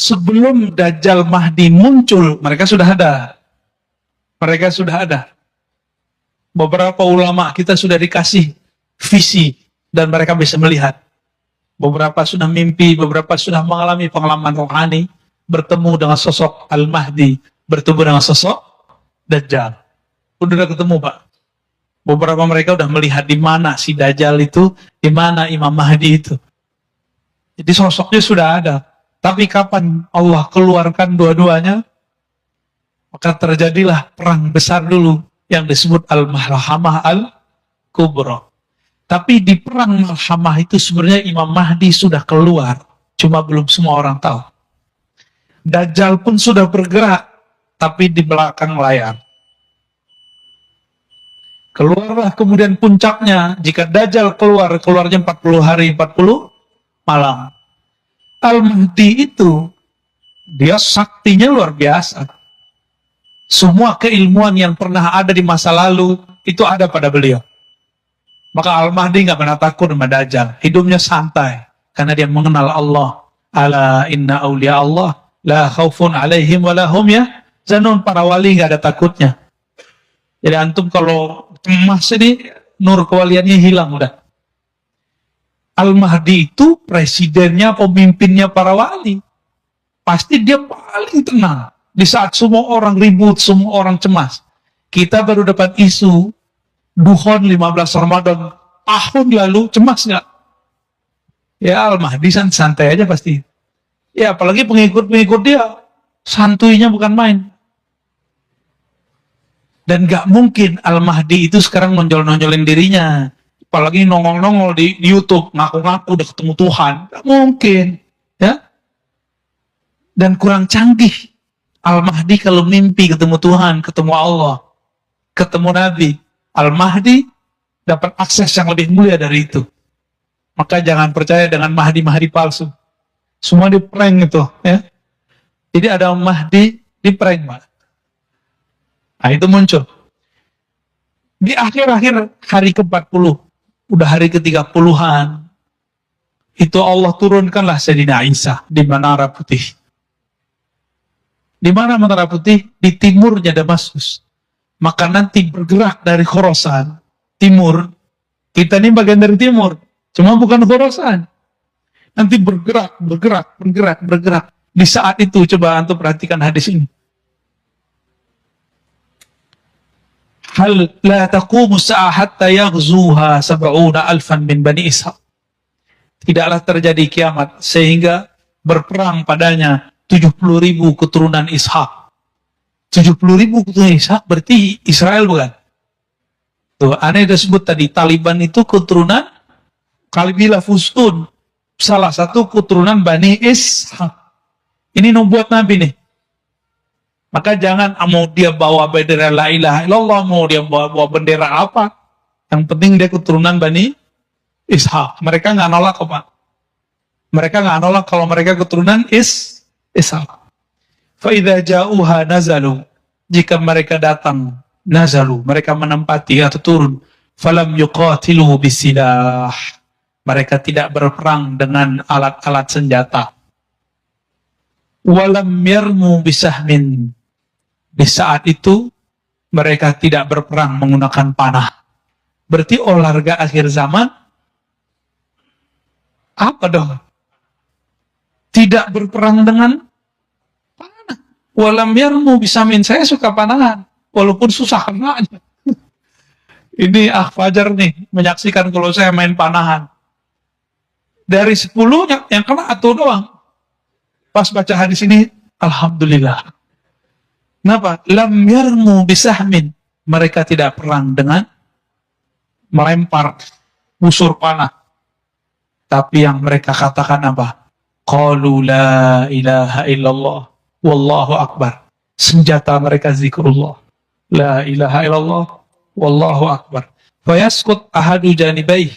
sebelum Dajjal Mahdi muncul, mereka sudah ada. Mereka sudah ada. Beberapa ulama kita sudah dikasih visi dan mereka bisa melihat. Beberapa sudah mimpi, beberapa sudah mengalami pengalaman rohani, bertemu dengan sosok Al-Mahdi, bertemu dengan sosok Dajjal. Udah ketemu, Pak. Beberapa mereka udah melihat di mana si Dajjal itu, di mana Imam Mahdi itu. Jadi sosoknya sudah ada. Tapi kapan Allah keluarkan dua-duanya, maka terjadilah perang besar dulu yang disebut Al-Malhamah Al-Kubra. Tapi di perang Malhamah itu sebenarnya Imam Mahdi sudah keluar, cuma belum semua orang tahu. Dajjal pun sudah bergerak, tapi di belakang layar. Keluarlah kemudian puncaknya, jika Dajjal keluarnya 40 hari, 40 malam. Al-Mahdi itu, dia saktinya luar biasa. Semua keilmuan yang pernah ada di masa lalu, itu ada pada beliau. Maka Al-Mahdi nggak pernah takut sama Dajjal. Hidupnya santai. Karena dia mengenal Allah. Ala inna awliya Allah. La khawfun alaihim wa lahum yahzanun. Para wali nggak ada takutnya. Jadi antum kalau cemas ini, nur kewaliannya hilang udah. Al-Mahdi itu presidennya, pemimpinnya para wali. Pasti dia paling tenang. Di saat semua orang ribut, semua orang cemas. Kita baru dapat isu Duhon 15 Ramadan tahun lalu, cemas nggak? Ya Al-Mahdi santai aja pasti. Ya apalagi pengikut-pengikut dia, santuinya bukan main. Dan nggak mungkin Al-Mahdi itu sekarang nonjol-nonjolin dirinya. Apalagi nongol-nongol di YouTube, ngaku-ngaku udah ketemu Tuhan. Nggak mungkin. Ya. Dan kurang canggih. Al-Mahdi kalau mimpi ketemu Tuhan, ketemu Allah, ketemu Nabi, Al-Mahdi dapat akses yang lebih mulia dari itu. Maka jangan percaya dengan Mahdi-Mahdi palsu. Semua di prank itu. Ya. Jadi ada Mahdi di prank. Nah itu muncul. Di akhir-akhir hari ke-40, udah hari ke-30-an, itu Allah turunkanlah Sayyidina Isa di Menara Putih. Di mana Menara Putih? Di timurnya Damaskus. Maka nanti bergerak dari Khorasan, timur. Kita ini bagian dari timur, cuma bukan Khorasan. Nanti bergerak. Di saat itu, coba antum perhatikan hadis ini. Hal la taqumu sa'ah hatta yaghzuha sab'una alfan min bani Ishaq. Tidaklah terjadi kiamat sehingga berperang padanya 70.000 keturunan Ishaq. 70.000 keturunan Ishaq berarti Israel bukan? Tuh, aneh disebut tadi Taliban itu keturunan Kalbilah Fustun, salah satu keturunan Bani Ishaq. Ini nubuat Nabi nih. Maka jangan mau dia bawa bendera la ilaha illallah, mau dia bawa bendera apa. Yang penting dia keturunan Bani Ishaq. Mereka nggak nolak kok, Pak. Mereka nggak nolak kalau mereka keturunan Ishaq. Fa'idha ja'uha nazalu. Jika mereka datang, nazalu. Mereka menempati atau turun. Falam yuqatilu bisilah. Mereka tidak berperang dengan alat-alat senjata. Walam yarmu bisahmin. Di saat itu, mereka tidak berperang menggunakan panah. Berarti olahraga akhir zaman, apa dong? Tidak berperang dengan panah. Walam yarmu bisahmin. Saya suka panahan, walaupun susah kenanya. Ini Fajar nih, menyaksikan kalau saya main panahan. Dari 10 yang kena atau doang. Pas baca hadis ini, alhamdulillah. Kenapa? Lam yarmu bisahmin. Mereka tidak perang dengan melempar busur panah. Tapi yang mereka katakan apa? Qalu la ilaha illallah wallahu akbar. Senjata mereka zikrullah. La ilaha illallah wallahu akbar. Fayaskut ahadu janibaih.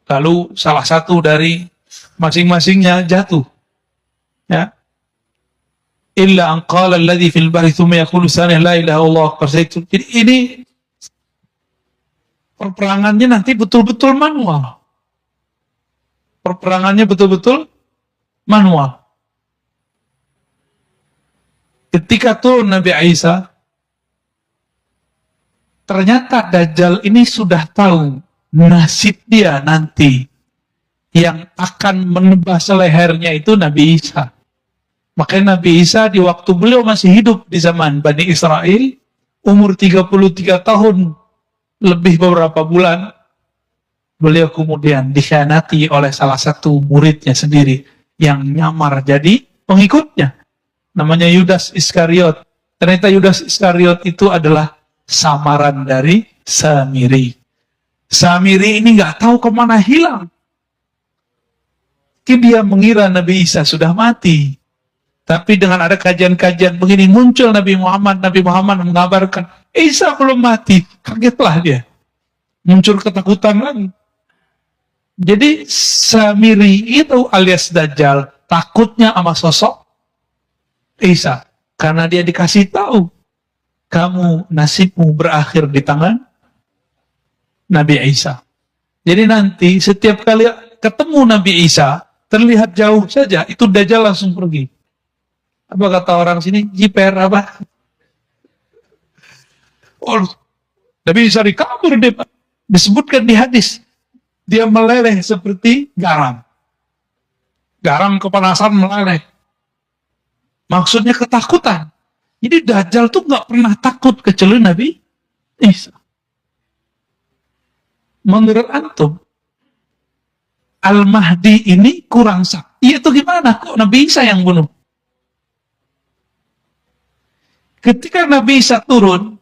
Lalu salah satu dari masing-masingnya jatuh. Ya. Illa an qala alladhi fil bahri thumma yaqulu sanah la ilaha illallah akbar. Jadi ini perperangannya nanti betul-betul manual. Perperangannya betul-betul manual. Ketika turun Nabi Isa, ternyata Dajjal ini sudah tahu nasib dia nanti. Yang akan menebas lehernya itu Nabi Isa. Makanya Nabi Isa di waktu beliau masih hidup di zaman Bani Israel, umur 33 tahun, lebih beberapa bulan, beliau kemudian dikhianati oleh salah satu muridnya sendiri yang nyamar jadi pengikutnya. Namanya Yudas Iskariot. Ternyata Yudas Iskariot itu adalah samaran dari Samiri. Samiri ini nggak tahu kemana hilang. Dia mengira Nabi Isa sudah mati. Tapi dengan ada kajian-kajian begini, muncul Nabi Muhammad mengabarkan, Isa belum mati. Kagetlah dia. Muncul ketakutan lagi. Jadi Samiri itu alias Dajjal takutnya sama sosok Isa. Karena dia dikasih tahu, kamu nasibmu berakhir di tangan Nabi Isa. Jadi nanti setiap kali ketemu Nabi Isa, terlihat jauh saja, itu Dajjal langsung pergi. Apa kata orang sini? Jiper apa? Oh, Nabi Isa dikabur dia. Disebutkan di hadis, dia meleleh seperti garam. Garam kepanasan meleleh. Maksudnya ketakutan. Jadi Dajjal tuh nggak pernah takut kecuali Nabi Isa. Menurut antum, Al-Mahdi ini kurang sakti itu gimana? Kok Nabi Isa yang bunuh? Ketika Nabi Isa turun,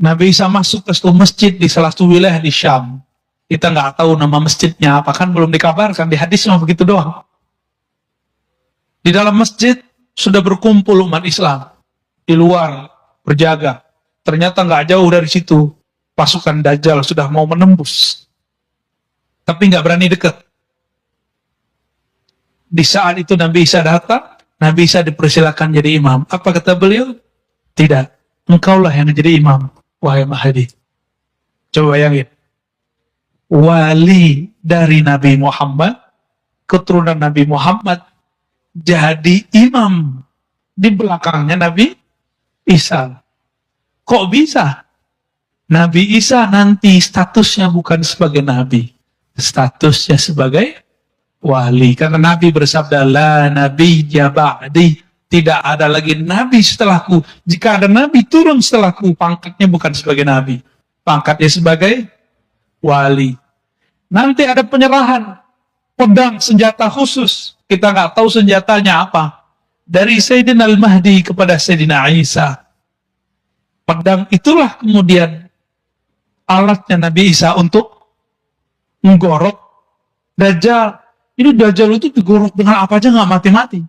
Nabi Isa masuk ke suatu masjid di salah satu wilayah di Syam. Kita nggak tahu nama masjidnya apa, kan belum dikabarkan, di hadis cuma begitu doang. Di dalam masjid sudah berkumpul umat Islam. Di luar berjaga. Ternyata nggak jauh dari situ, pasukan Dajjal sudah mau menembus. Tapi nggak berani dekat. Di saat itu Nabi Isa datang, Nabi Isa dipersilakan jadi imam. Apa kata beliau? Tidak, engkaulah yang jadi imam, wahai Mahdi. Coba bayangin. Wali dari Nabi Muhammad, keturunan Nabi Muhammad, jadi imam di belakangnya Nabi Isa. Kok bisa? Nabi Isa nanti statusnya bukan sebagai nabi, statusnya sebagai wali. Karena Nabi bersabda, la nabiyya ba'di, tidak ada lagi nabi setelahku. Jika ada nabi turun setelahku, pangkatnya bukan sebagai nabi, pangkatnya sebagai wali. Nanti ada penyerahan pedang senjata khusus. Kita nggak tahu senjatanya apa. Dari Sayyidina Al-Mahdi kepada Sayyidina Isa. Pedang itulah kemudian alatnya Nabi Isa untuk menggorok Dajjal. Ini Dajjal itu digorok dengan apa aja nggak mati-mati.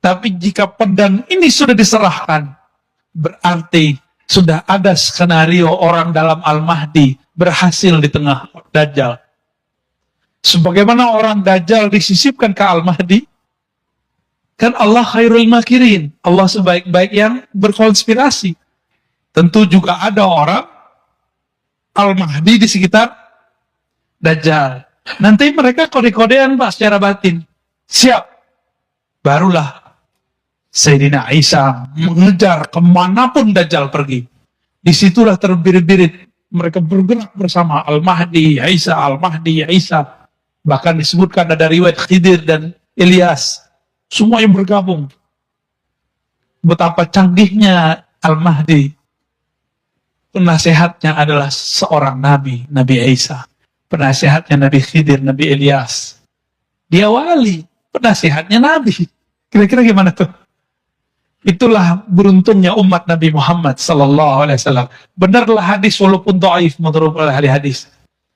Tapi jika pedang ini sudah diserahkan, berarti sudah ada skenario orang dalam Al-Mahdi berhasil di tengah Dajjal. Sebagaimana orang Dajjal disisipkan ke Al-Mahdi, kan Allah khairul makirin, Allah sebaik-baik yang berkonspirasi. Tentu juga ada orang Al-Mahdi di sekitar Dajjal. Nanti mereka kode-kodean Pak secara batin. Siap. Barulah Sayyidina Isa mengejar kemanapun Dajjal pergi. Disitulah terbirit-birit. Mereka bergerak bersama Al-Mahdi, ya Isa, Al-Mahdi, ya Isa. Bahkan disebutkan ada riwayat Khidir dan Ilyas. Semua yang bergabung. Betapa canggihnya Al-Mahdi. Penasehatnya adalah seorang nabi, Nabi Isa. Penasehatnya Nabi Khidir, Nabi Ilyas. Dia wali, penasehatnya nabi. Kira-kira gimana tuh? Itulah beruntungnya umat Nabi Muhammad sallallahu alaihi wasallam. Benarlah hadis walaupun dhaif menurut ahli hadis.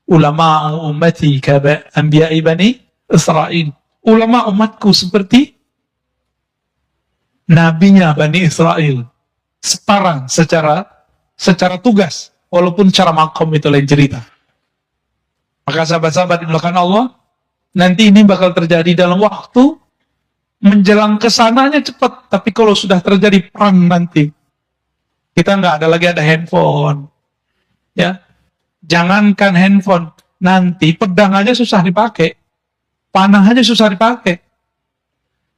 Ulama ummati ka anbiya'i bani Israil. Ulama umatku seperti nabinya Bani Israel. Setarang secara tugas, walaupun cara makom itu lain cerita. Maka sahabat-sahabat dimulakan Allah, nanti ini bakal terjadi dalam waktu menjelang kesananya cepat, tapi kalau sudah terjadi perang nanti, kita nggak ada lagi ada handphone, ya. Jangankan handphone, nanti pedang aja susah dipakai, panah aja susah dipakai.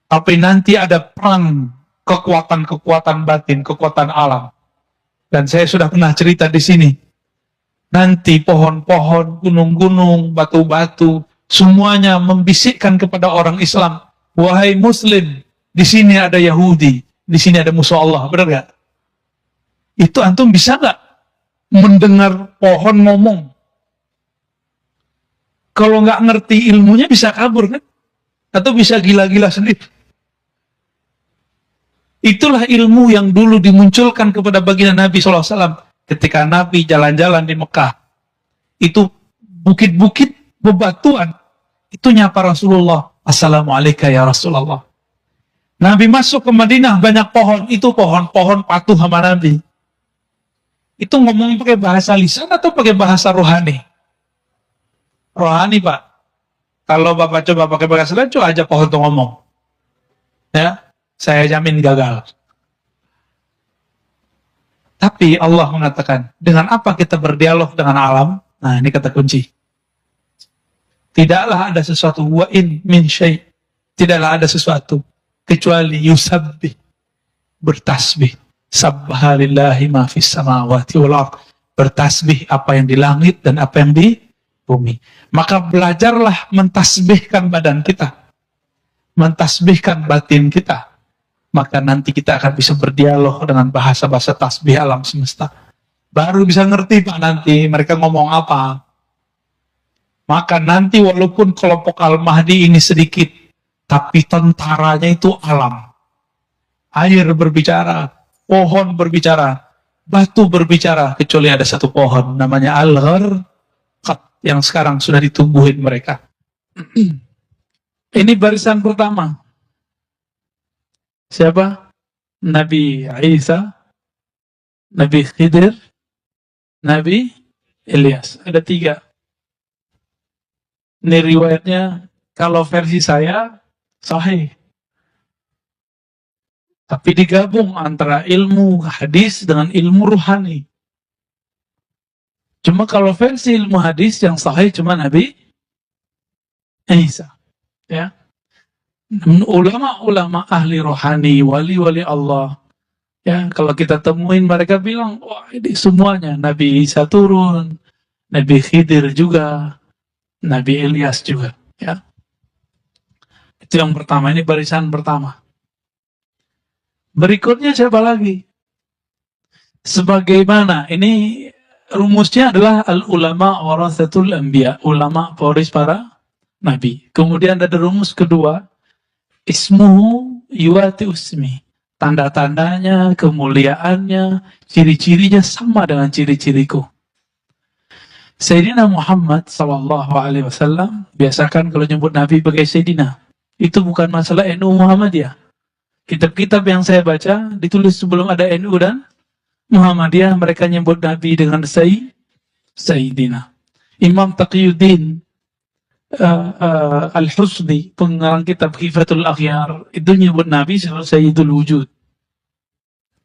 Tapi nanti ada perang kekuatan-kekuatan batin, kekuatan alam. Dan saya sudah pernah cerita di sini. Nanti pohon-pohon, gunung-gunung, batu-batu, semuanya membisikkan kepada orang Islam, wahai Muslim, di sini ada Yahudi, di sini ada musuh Allah, benar gak? Itu antum bisa gak mendengar pohon ngomong? Kalau nggak ngerti ilmunya bisa kabur kan? Atau bisa gila-gila sendiri. Itulah ilmu yang dulu dimunculkan kepada baginda Nabi SAW. Ketika Nabi jalan-jalan di Mekah. Itu bukit-bukit bebatuan. Itu nyapa Rasulullah. Assalamualaikum ya Rasulullah. Nabi masuk ke Madinah banyak pohon. Itu pohon-pohon patuh sama Nabi. Itu ngomong pakai bahasa lisan atau pakai bahasa rohani? Rohani, Pak. Kalau Bapak coba pakai bahasa lisan, coba aja pohon itu ngomong. Ya, saya jamin gagal. Tapi Allah mengatakan, dengan apa kita berdialog dengan alam? Nah, ini kata kunci. Tidaklah ada sesuatu, wa in min syai'. Tidaklah ada sesuatu kecuali yusabbih, bertasbih. Subhanallahi ma fis samawati wal ardh. Bertasbih apa yang di langit dan apa yang di bumi. Maka belajarlah mentasbihkan badan kita, mentasbihkan batin kita. Maka nanti kita akan bisa berdialog dengan bahasa-bahasa tasbih alam semesta. Baru bisa ngerti Pak nanti mereka ngomong apa. Maka nanti walaupun kelompok Al-Mahdi ini sedikit, tapi tentaranya itu alam. Air berbicara, pohon berbicara, batu berbicara, kecuali ada satu pohon namanya Al-Gharqad yang sekarang sudah ditumbuhin mereka. Ini barisan pertama. Siapa? Nabi Isa, Nabi Khidir, Nabi Ilyas. Ada 3. Ini riwayatnya, kalau versi saya, sahih. Tapi digabung antara ilmu hadis dengan ilmu ruhani. Cuma kalau versi ilmu hadis yang sahih cuma Nabi Isa. Ya. Ulama-ulama ahli rohani, wali-wali Allah, ya, kalau kita temuin mereka bilang, wah ini semuanya, Nabi Isa turun, Nabi Khidir juga, Nabi Ilyas juga, ya. Itu yang pertama, ini barisan pertama. Berikutnya siapa lagi? Sebagaimana, ini rumusnya adalah al-ulama warathatul anbiya, ulama pewaris para nabi. Kemudian ada rumus kedua, ismuhu yuwati usmi. Tanda-tandanya, kemuliaannya, ciri-cirinya sama dengan ciri-ciriku. Sayyidina Muhammad SAW biasakan kalau nyebut Nabi pakai Sayyidina. Itu bukan masalah NU Muhammadiyah. Kitab-kitab yang saya baca ditulis sebelum ada NU dan Muhammadiyah, mereka nyebut Nabi dengan Sayyidina. Imam Taqiyuddin Al-Husni, pengarang kitab Khifatul Akhyar, itu nyebut Nabi sebagai Sayyidul Wujud.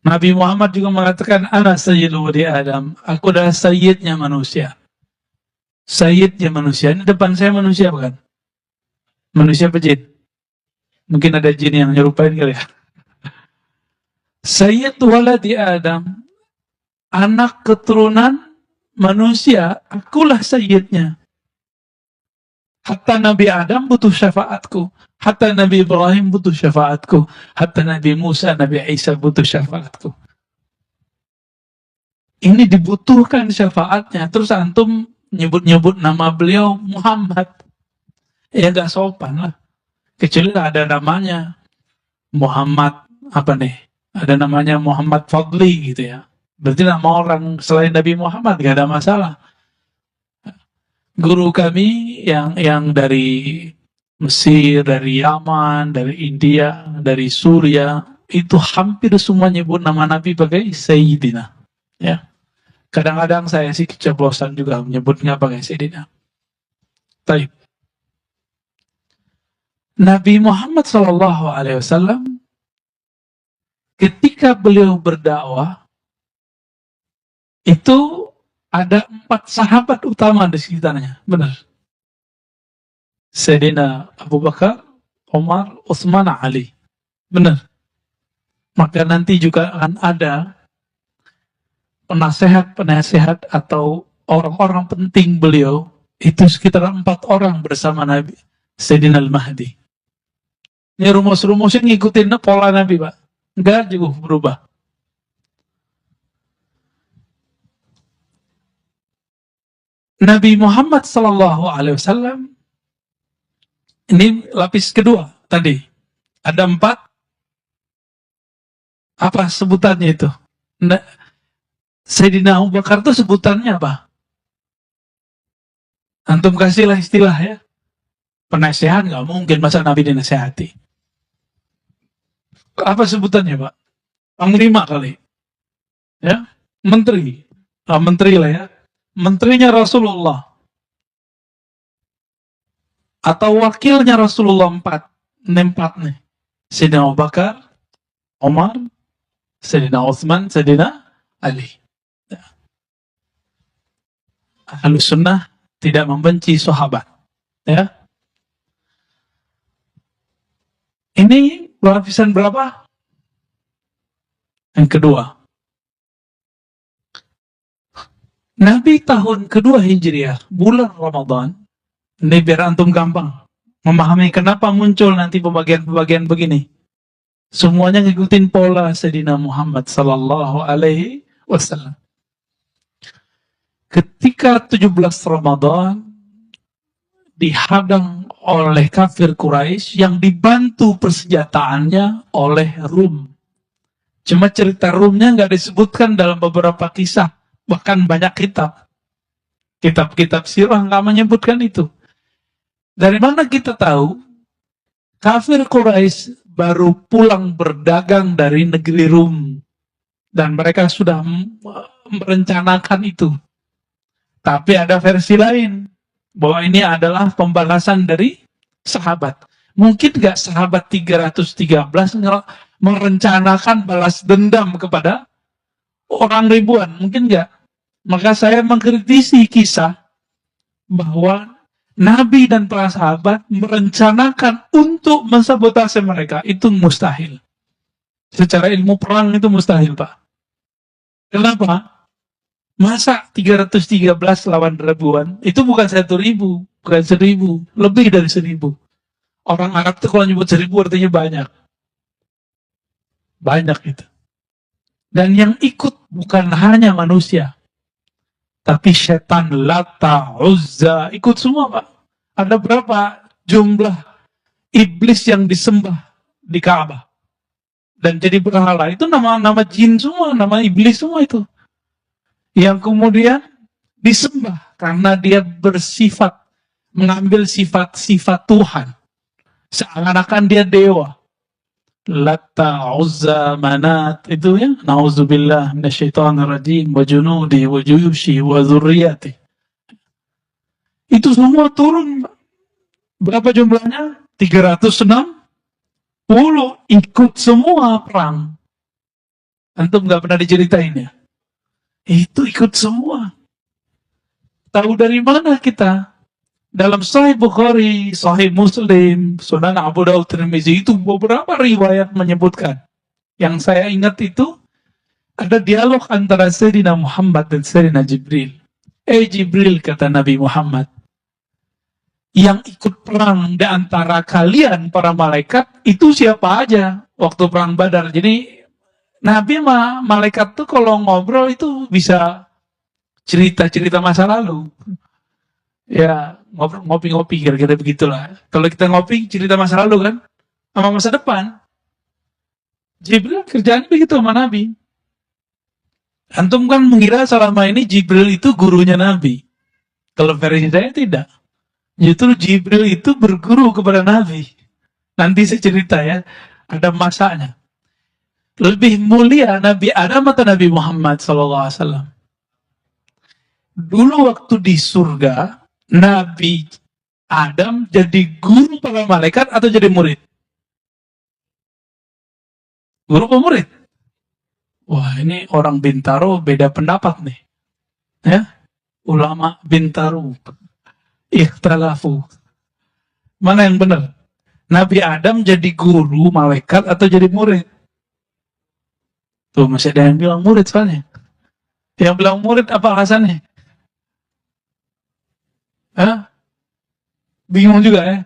Nabi Muhammad juga mengatakan, Ana Sayyidul Wadi Adam, aku adalah Sayyidnya manusia. Sayyidnya manusia. Ini depan saya manusia bukan? Manusia apa jin? Mungkin ada jin yang nyerupain kali ya. Sayyid waladi Adam, anak keturunan manusia, akulah Sayyidnya. Hatta Nabi Adam butuh syafaatku. Hatta Nabi Ibrahim butuh syafaatku. Hatta Nabi Musa, Nabi Isa butuh syafaatku. Ini dibutuhkan syafaatnya. Terus antum nyebut-nyebut nama beliau Muhammad. Ya gak sopan lah. Kecuali ada namanya Muhammad, apa nih? Ada namanya Muhammad Fadli gitu ya. Berarti nama orang selain Nabi Muhammad gak ada masalah. Guru kami yang dari Mesir, dari Yaman, dari India, dari Suria, itu hampir semua nyebut nama Nabi pakai Sayyidina. Ya. Kadang-kadang saya sih keceplosan juga menyebutnya pakai Sayyidina. Baik. Nabi Muhammad SAW ketika beliau berdakwah itu ada 4 sahabat utama di sekitarnya, benar. Sayyidina Abu Bakar, Umar, Utsman, Ali, benar. Maka nanti juga akan ada penasehat-penasehat atau orang-orang penting beliau, itu sekitar 4 orang bersama Nabi Sayyidina Al-Mahdi. Ini rumus-rumusnya ngikutin pola Nabi, Pak. Enggak juga berubah. Nabi Muhammad Sallallahu Alaihi Wasallam ini lapis kedua tadi. Ada 4. Apa sebutannya itu? Sayyidina Abu Bakar itu sebutannya apa? Antum kasihlah istilah ya. Penasehat nggak mungkin masa Nabi dinasehati. Apa sebutannya, Pak? Panglima kali. Ya, menteri. Menteri lah ya. Menterinya Rasulullah. Atau wakilnya Rasulullah 4. Ini 4 nih. Sayyidina Abu Bakar, Umar, Sayyidina Utsman, Sayyidina Ali. Ya. Ahlus sunnah tidak membenci sahabat. Ya. Ini lapisan berapa? Yang kedua. Nabi tahun kedua Hijriah, bulan Ramadan, ini biar antum gampang memahami kenapa muncul nanti pembagian-pembagian begini. Semuanya ngikutin pola Sayyidina Muhammad Sallallahu Alaihi Wasallam. Ketika 17 Ramadan, dihadang oleh kafir Quraisy yang dibantu persenjataannya oleh Rum. Cuma cerita Rumnya nggak disebutkan dalam beberapa kisah, bahkan banyak kitab. Kitab-kitab sirah nggak menyebutkan itu. Dari mana kita tahu? Kafir Quraisy baru pulang berdagang dari negeri Rum. Dan mereka sudah merencanakan itu. Tapi ada versi lain. Bahwa ini adalah pembalasan dari sahabat. Mungkin nggak sahabat 313 merencanakan balas dendam kepada orang ribuan? Mungkin nggak. Maka saya mengkritisi kisah bahwa Nabi dan para sahabat merencanakan untuk mensabotase mereka. Itu mustahil. Secara ilmu perang itu mustahil, Pak. Kenapa? Masa 313 lawan ribuan? Itu bukan 1.000, bukan 1.000, lebih dari 1.000. Orang Arab itu kalau nyebut 1.000 artinya banyak. Banyak itu. Dan yang ikut bukan hanya manusia, tapi setan, Lata, Uzza, ikut semua, Pak. Ada berapa jumlah iblis yang disembah di Ka'bah dan jadi berhala? Itu nama jin semua, nama iblis semua itu. Yang kemudian disembah karena dia bersifat, mengambil sifat-sifat Tuhan. Seakan-akan dia dewa. Lata, Uzza, Manat, itu ya. Na'udzubillah minasyaitonir rajim wa junudi wa juyushi wa dzurriyyati. Itu semua turun. Berapa jumlahnya? 360. Ikut semua perang. Antum nggak pernah diceritain ya? Itu ikut semua. Tahu dari mana kita? Dalam Sahih Bukhari, Sahih Muslim, Sunan Abu Dawud, Tirmizi, itu beberapa riwayat menyebutkan. Yang saya ingat itu ada dialog antara Sayyidina Muhammad dan Sayyidina Jibril. Jibril, kata Nabi Muhammad, yang ikut perang di antara kalian para malaikat itu siapa aja waktu perang Badar. Jadi Nabi sama malaikat tuh kalau ngobrol itu bisa cerita-cerita masa lalu. Ya, ngopi-ngopi kira-kira begitulah. Kalau kita ngopi cerita masa lalu kan, sama masa depan. Jibril kerjaan begitu sama Nabi. Antum kan mengira selama ini Jibril itu gurunya Nabi. Kalau versi saya tidak. Justru Jibril itu berguru kepada Nabi. Nanti saya cerita ya, ada masanya. Lebih mulia Nabi Adam atau Nabi Muhammad SAW? Dulu waktu di surga, Nabi Adam jadi guru para malaikat atau jadi murid? Guru apa murid? Wah, ini orang Bintaro beda pendapat nih. Ya, ulama Bintaro ikhtalafu. Mana yang benar? Nabi Adam jadi guru malaikat atau jadi murid? Tuh masih ada yang bilang murid soalnya. Yang bilang murid apa alasannya? Hah? Bingung juga ya.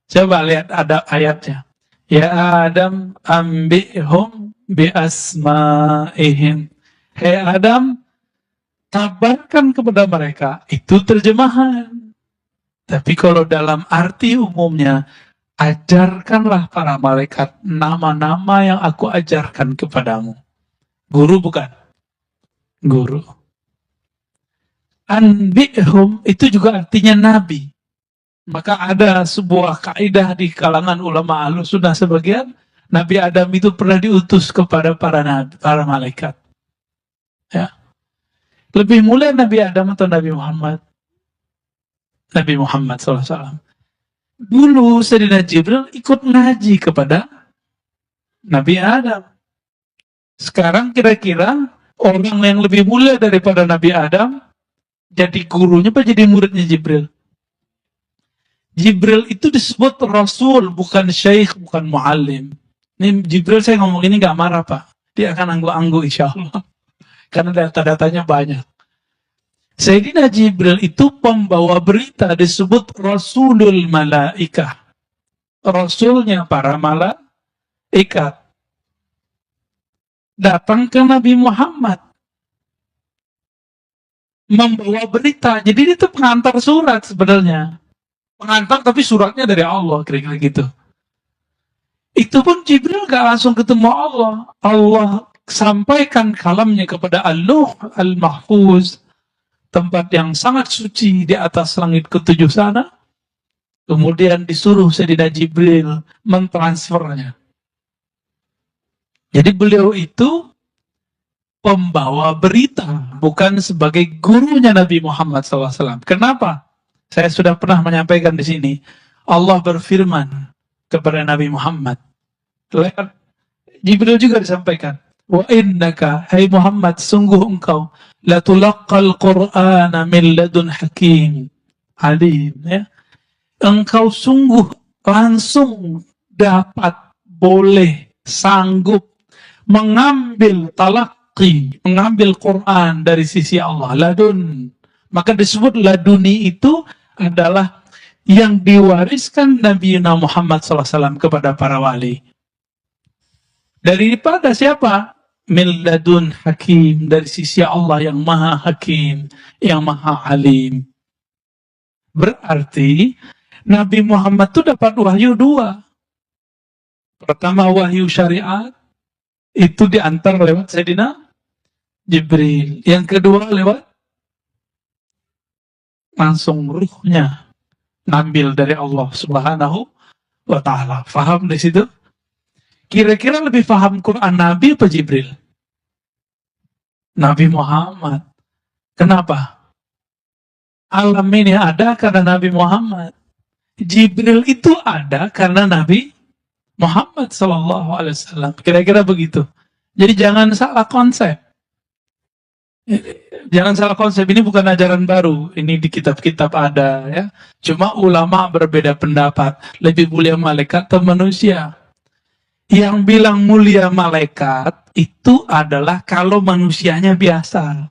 Coba lihat ada ayatnya. Ya Adam ambihum bi asma'ihim. Hei Adam, kabarkan kepada mereka. Itu terjemahan. Tapi kalau dalam arti umumnya, ajarkanlah para malaikat nama-nama yang aku ajarkan kepadamu. Guru bukan? Guru. Anbi'hum itu juga artinya nabi. Maka ada sebuah kaidah di kalangan ulama Ahlussunnah sebagian, Nabi Adam itu pernah diutus kepada para nabi, para malaikat. Ya. Lebih mulia Nabi Adam atau Nabi Muhammad? Nabi Muhammad SAW. Dulu Sayyidina Jibril ikut ngaji kepada Nabi Adam. Sekarang kira-kira orang yang lebih mulia daripada Nabi Adam jadi gurunya apa jadi muridnya Jibril? Jibril itu disebut Rasul, bukan Syekh, bukan Muallim. Ini Jibril saya ngomong ini gak marah Pak. Dia akan anggu-anggu insya Allah. Karena data-datanya banyak. Sayyidina Jibril itu pembawa berita, disebut Rasulul Malaikah. Rasulnya para malaikat. Datang ke Nabi Muhammad. Membawa berita. Jadi dia itu pengantar surat sebenarnya. Pengantar tapi suratnya dari Allah, kira-kira gitu. Itu pun Jibril gak langsung ketemu Allah. Allah sampaikan kalamnya kepada Al-Lauh Al-Mahfuz, tempat yang sangat suci di atas langit ketujuh sana. Kemudian disuruh Sayyidina Jibril mentransfernya. Jadi beliau itu pembawa berita, bukan sebagai gurunya Nabi Muhammad SAW. Kenapa? Saya sudah pernah menyampaikan di sini. Allah berfirman kepada Nabi Muhammad. Lewat Jibril juga disampaikan. Wa innaka, hai Muhammad, sungguh engkau latulaqqal Qur'ana min ladun hakim alim. Ya. Engkau sungguh langsung dapat, boleh, sanggup mengambil talaqi, mengambil Quran dari sisi Allah. Ladun. Maka disebut laduni itu adalah yang diwariskan Nabi Muhammad SAW kepada para wali. Daripada siapa? Min ladun hakim, dari sisi Allah yang maha hakim, yang maha alim. Berarti Nabi Muhammad itu dapat wahyu dua. Pertama wahyu syariat, itu diantar lewat Sayyidina Jibril. Yang kedua lewat langsung ruhnya ngambil dari Allah Subhanahu wa Ta'ala. Faham di situ? Kira-kira lebih paham Quran Nabi apa Jibril? Nabi Muhammad. Kenapa? Alam ini ada karena Nabi Muhammad. Jibril itu ada karena Nabi Muhammad SAW. Kira-kira begitu. Jadi jangan salah konsep. Jangan salah konsep, ini bukan ajaran baru. Ini di kitab-kitab ada ya. Cuma ulama berbeda pendapat. Lebih mulia malaikat atau manusia? Yang bilang mulia malaikat itu adalah kalau manusianya biasa.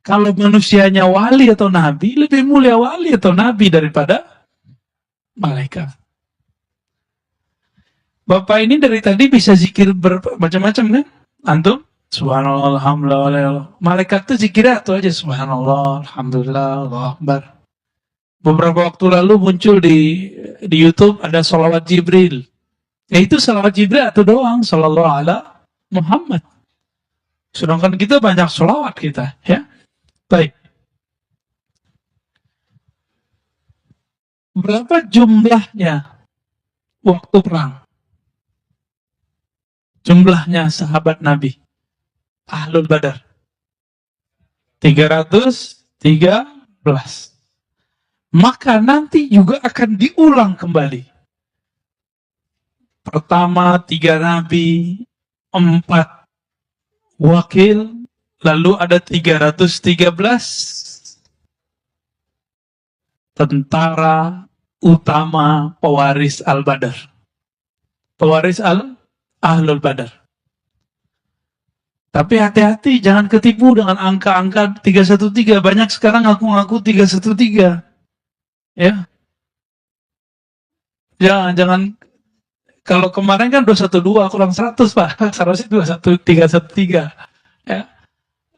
Kalau manusianya wali atau nabi, lebih mulia wali atau nabi daripada malaikat. Bapak ini dari tadi bisa zikir macam-macam kan? Antum? Subhanallah, alhamdulillah. Malaikat itu zikirnya itu aja. Subhanallah, alhamdulillah, Allahu Akbar. Beberapa waktu lalu muncul di YouTube ada sholawat Jibril. Ya itu sholawat Jibril atau doang. Sallallahu ala Muhammad. Sedangkan kita banyak sholawat kita. Ya. Baik. Berapa jumlahnya waktu perang? Jumlahnya sahabat Nabi Ahlul Badar 313. Maka nanti juga akan diulang kembali. Pertama 3 nabi, 4 wakil, lalu ada 313 tentara utama pewaris Al-Badar. Pewaris Ahlul Badar. Tapi hati-hati, jangan ketipu dengan angka-angka 313. Banyak sekarang ngaku-ngaku 313. Ya, jangan. Kalau kemarin kan 212 kurang 100, Pak. Seharusnya 21313. Ya,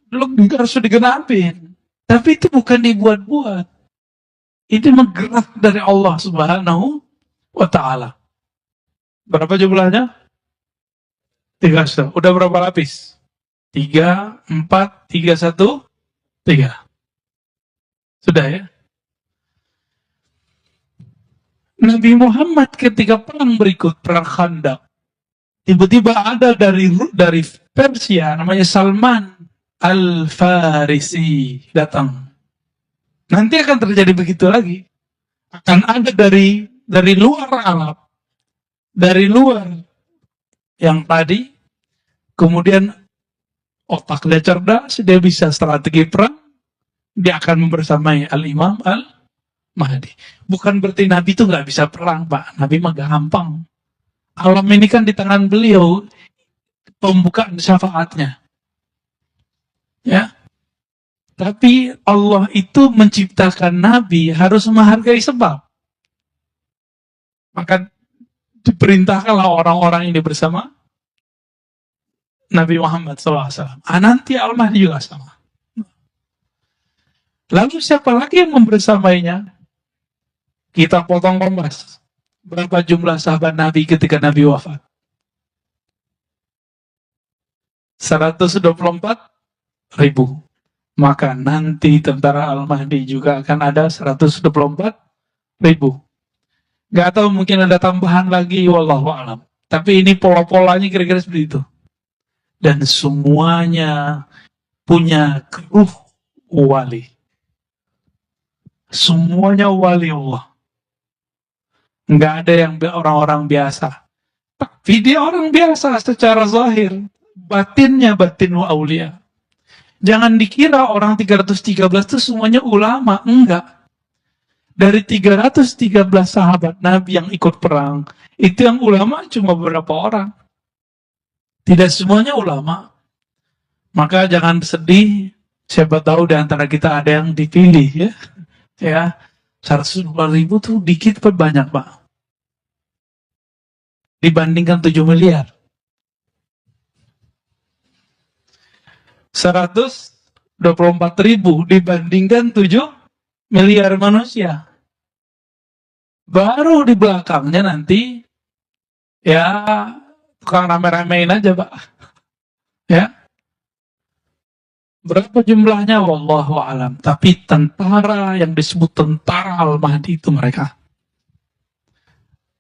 lu harus digenapin. Tapi itu bukan dibuat-buat. Ini menggerak dari Allah Subhanahu wa Ta'ala. Berapa jumlahnya? 3. Udah berapa lapis? 3, 4, 3, 1, 3. Sudah ya? Nabi Muhammad ketika perang berikut, perang Khandaq, tiba-tiba ada dari Persia namanya Salman Al-Farisi datang. Nanti akan terjadi begitu lagi. Akan ada dari luar Arab, dari luar yang tadi, kemudian otaknya cerdas, dia bisa strategi perang, dia akan membersamai Al-Imam Al-Mahdi. Bukan berarti Nabi itu nggak bisa perang, Pak. Nabi mah gampang. Alam ini kan di tangan beliau, pembukaan syafaatnya. Ya. Tapi Allah itu menciptakan Nabi harus menghargai sebab. Maka diperintahkanlah orang-orang ini bersama Nabi Muhammad SAW. Nanti Al-Mahdi juga sama. Lalu siapa lagi yang membersamainya? Kita potong kompas. Berapa jumlah sahabat Nabi ketika Nabi wafat? 124.000. Maka nanti tentara Al-Mahdi juga akan ada 124.000. Gak tahu, mungkin ada tambahan lagi, wallahu alam. Tapi ini pola-polanya kira-kira seperti itu. Dan semuanya punya keruh wali. Semuanya wali Allah. Nggak ada yang orang-orang biasa. Tapi dia orang biasa secara zahir. Batinnya batin wa aulia. Jangan dikira orang 313 itu semuanya ulama. Enggak. Dari 313 sahabat Nabi yang ikut perang, itu yang ulama cuma beberapa orang. Tidak semuanya ulama. Maka jangan sedih. Siapa tahu di antara kita ada yang dipilih, ya. Ya, 120.000 tuh dikit apa banyak, Pak? Dibandingkan 7 miliar. 124.000 dibandingkan 7 miliar manusia. Baru di belakangnya nanti, ya, tukang rame-ramein aja, Pak. Ya. Berapa jumlahnya? Wallahu alam. Tapi tentara yang disebut tentara Al-Mahdi itu mereka.